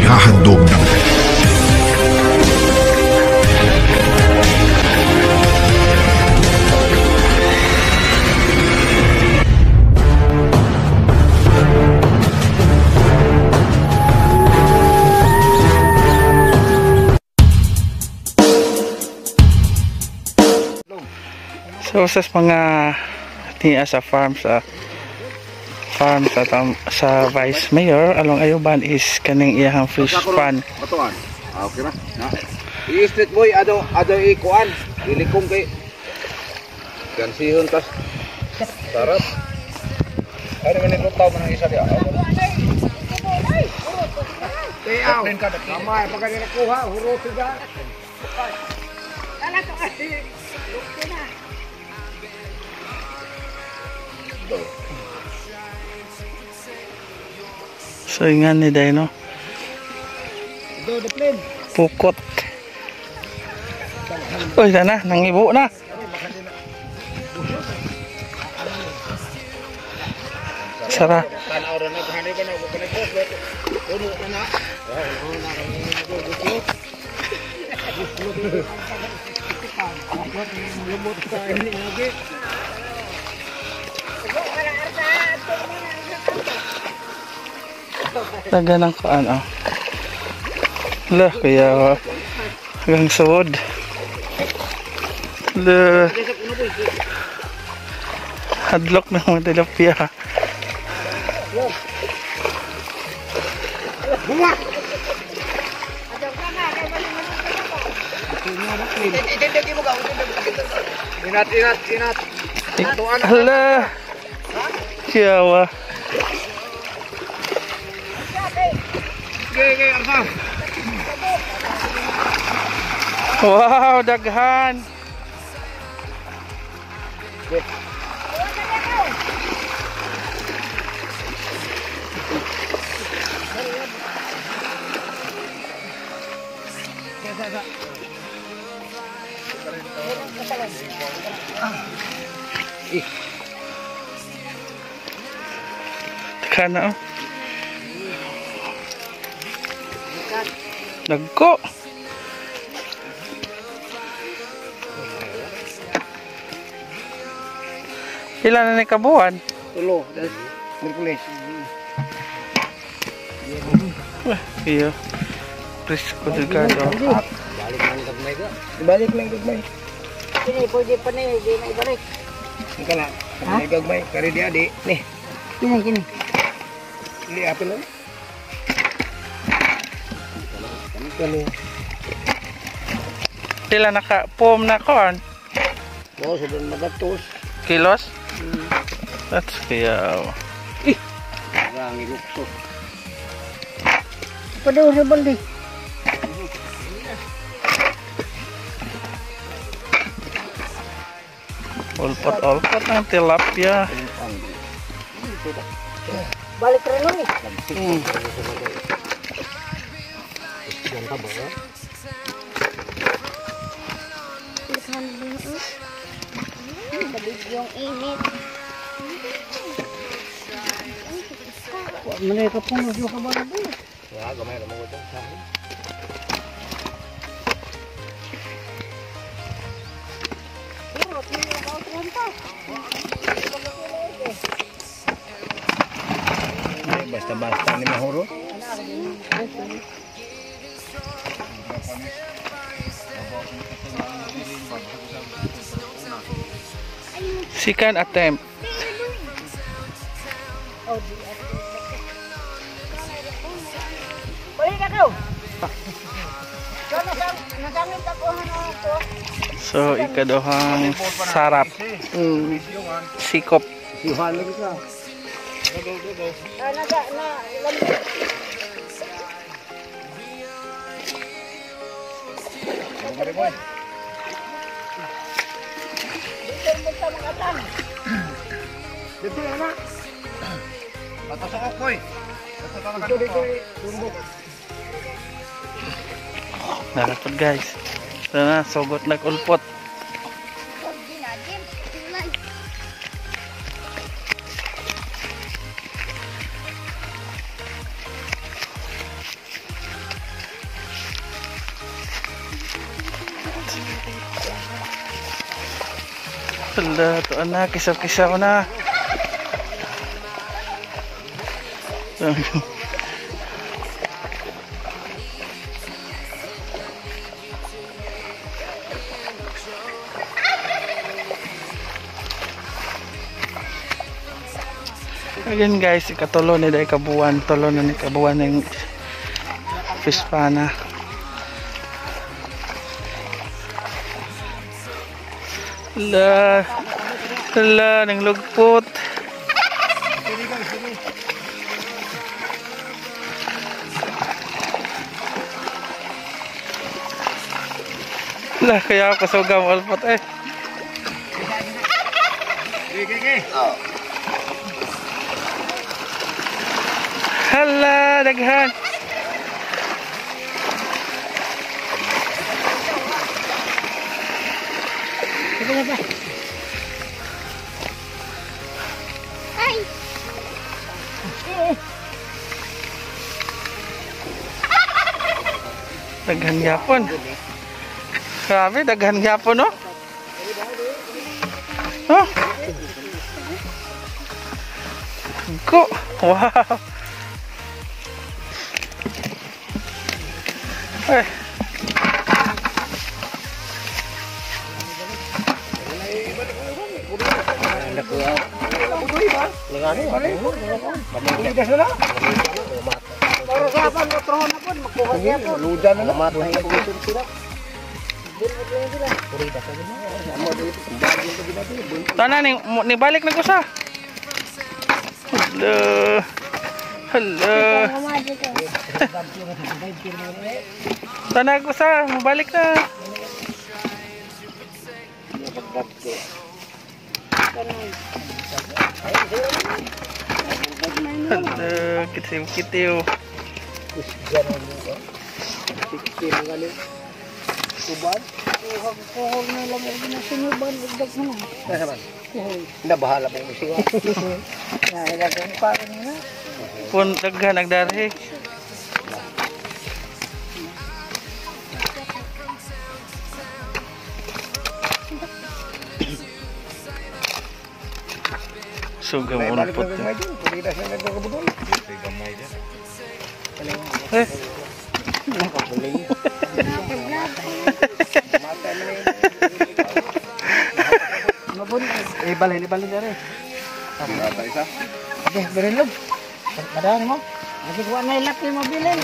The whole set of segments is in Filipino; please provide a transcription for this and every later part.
ihahandog ng So sa mga niya sa farm sa Vice Mayor along Ayuban is kaning iyang fish pond. Batuan. Okay ra. I-street boy ado ikuan. Ilikong kay kan sihon tas. Sarap. Ano man ito taw man isa dia. Teaw. Mamay pagka nakuha huro siga. Ala to kasi. Lukina. So ingan ni day no. Pukot. Uy sana nangibo na. Sara. Taga ng kaan oh. Lah kaya hanggang suod. Lah hadlock ng mga tilapia. Inat. Hala. Siyawa. Wow, daghan. Daghan na oh. Dagko. Ilan na ni kabuan? Tulo, das Merkulis. Wah, iya. Presko delikado. Balik lang gagmay. Ini pwede pa na hindi na ibalik. Ika na, may gagmay. Kari di adi. Nih, Kini. ini apel lang. Kani. Ilan naka-pom na corn? Oh, sudah nagatos. Kilos? That's kaya. Rangi lukso. Pwede sa bandi. Olpot-olpot ng tilapia. Balik rin nun eh. Yung init. Mereka pun udah kabar bu. Ya, gamay mo ito sa akin. Basta-basta ni mahuro. Second attempt. Balik na kayo. Nasamit ako ako. So ikaduhang sarap. Sikop. Sihan lagi ka. Dito na. Batas ako koy. Dito tumbok. Nakapod guys. Ito na, sugot nag-ulpot. Hala, ito na, kisaw-kisaw na. Again guys, ikatulo ni day kabuan, tulo na ni kabuan ng fish pana. Hala, nang lugpot. Hala, kaya ako kasugam alpot eh. Hala, daghan. Ay! Daghan yapon. Grabe, daghan yapon, no? Oh. Ko, wow. Eh. Tanan ni balik na ko sa. Hello. Hello. Tanan ko sa, balik na. Hello, kitiw-kitiw. Nabahala po siya. Pun daghan nagdarhi. Sugam unpot. Eh. Balay dari. Berapa isa? Oke, berilog. Padaan mo. Lagi kuha na ilaki mo bilin.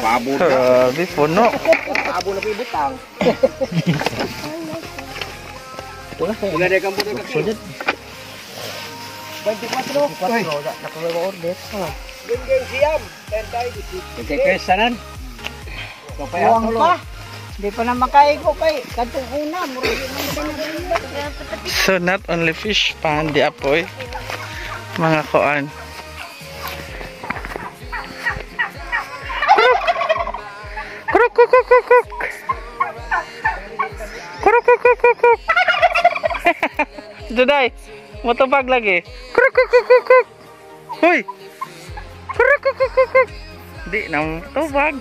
Pabo. Grabe puno. Abo na butang. Wala na kang puno kasi. Sudut. 24. 24. Nakuha order. Geng siam. Kekesanan. Uang pa. Di pa na makaigo kay katong una murag So not only fish pan di apoy mga koan. Kruk kruk kruk kruk kruk. Kruk kruk kruk kruk kruk. Juday, motobag lagi. Kruk kruk kruk kruk kruk. Hoy. Kruk kruk kruk kruk. Di na motobag.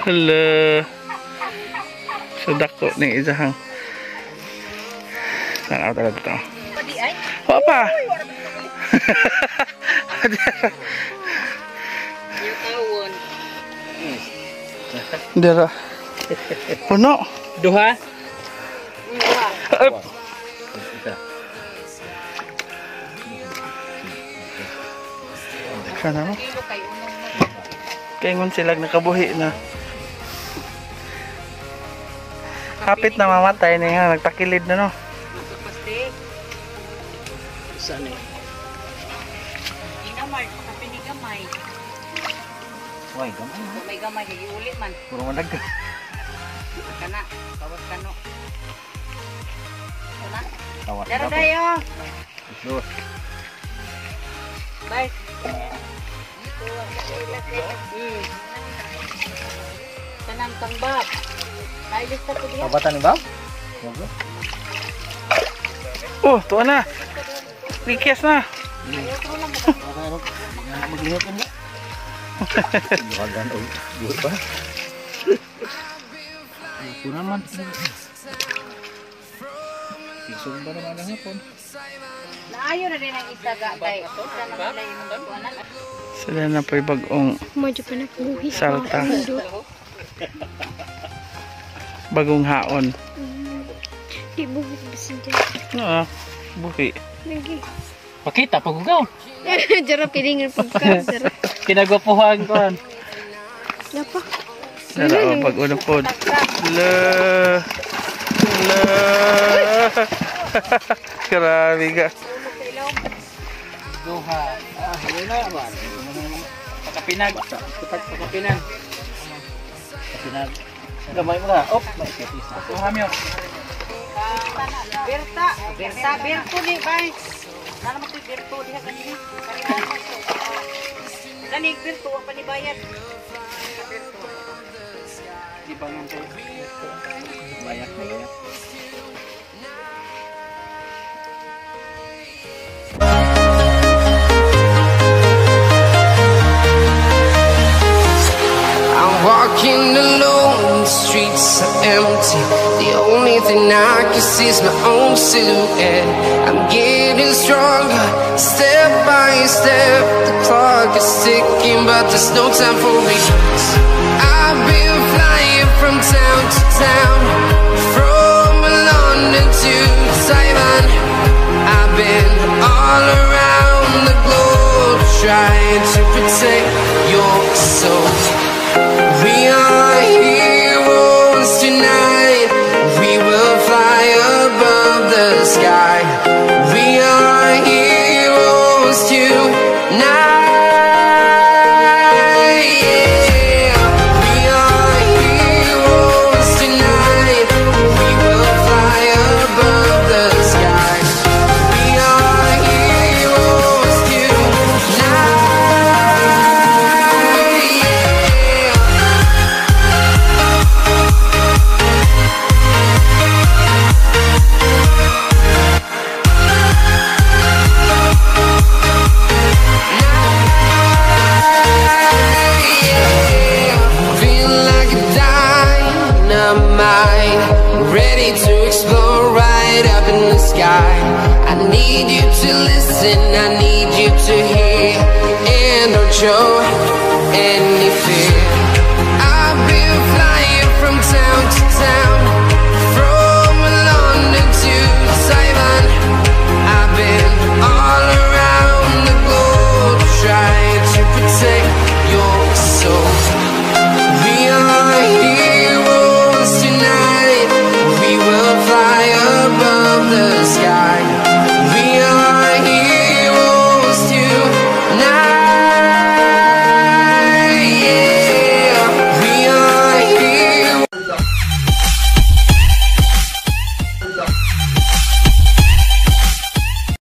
Hello. Sudah kok nih izahang. Sana talaga to. Padi ay? O pa. Yung tawon. Dera. Puno. duha. Sana mo. Kilo kayo. Kaingon sila nakabuhi na. Hapit na mamatay na nga, nagtakilid na no. Nagpapastik. Saan eh? Inamar, kapinigamay. Why, gamay. Gamay-gamay, higiuli man. Puro manag. Kana, kawas kano. Kana. Tawat. Dara tayo. Dos. Bye. Kanang tangbab. Nailis ka to diya. Kabatan ni Bob? Oh, tuwa na. Likias na. Bagan o buhat pa. Ito naman. Isog ba naman ang hapon? Naayo na din ang isa kay. Isa na nila yung kuanan. Sila na po'y bagong Medyo pa na buhi. salta. Bagong haon. Di buhi bisin dyan. Oo, buhi. Lagi. Pakita, pagugaw. Jara pilingan pagka. Jara. Kinagapuhan ko. Napa. Dala o, pag-unapod. La. Grabe ka. Duha. Pakapinag. Pakapinag. Pakapinag. Gamay mo ka. Op. Duha miyo. Berta, Berto ni bay. Nana mo Berto diha kanina. Kanig Berto ang panibayad. Di ba nang tayo? Bayak na yun. I'm walking alone, the streets are empty. The only thing I can see is my own silhouette. I'm getting stronger, step by step. The clock is ticking, but there's no time for regrets. I've been flying from town to town, from London to Taiwan. I've been all around the globe, trying to protect your soul. We are heroes tonight. We will fly above the sky. We are heroes tonight. Yeah. We are heroes tonight. We will fly above the sky. We are heroes tonight. Feel like a dynamite, ready to explode right up in the sky. I need you to listen, I need you to hear, and don't show any fear.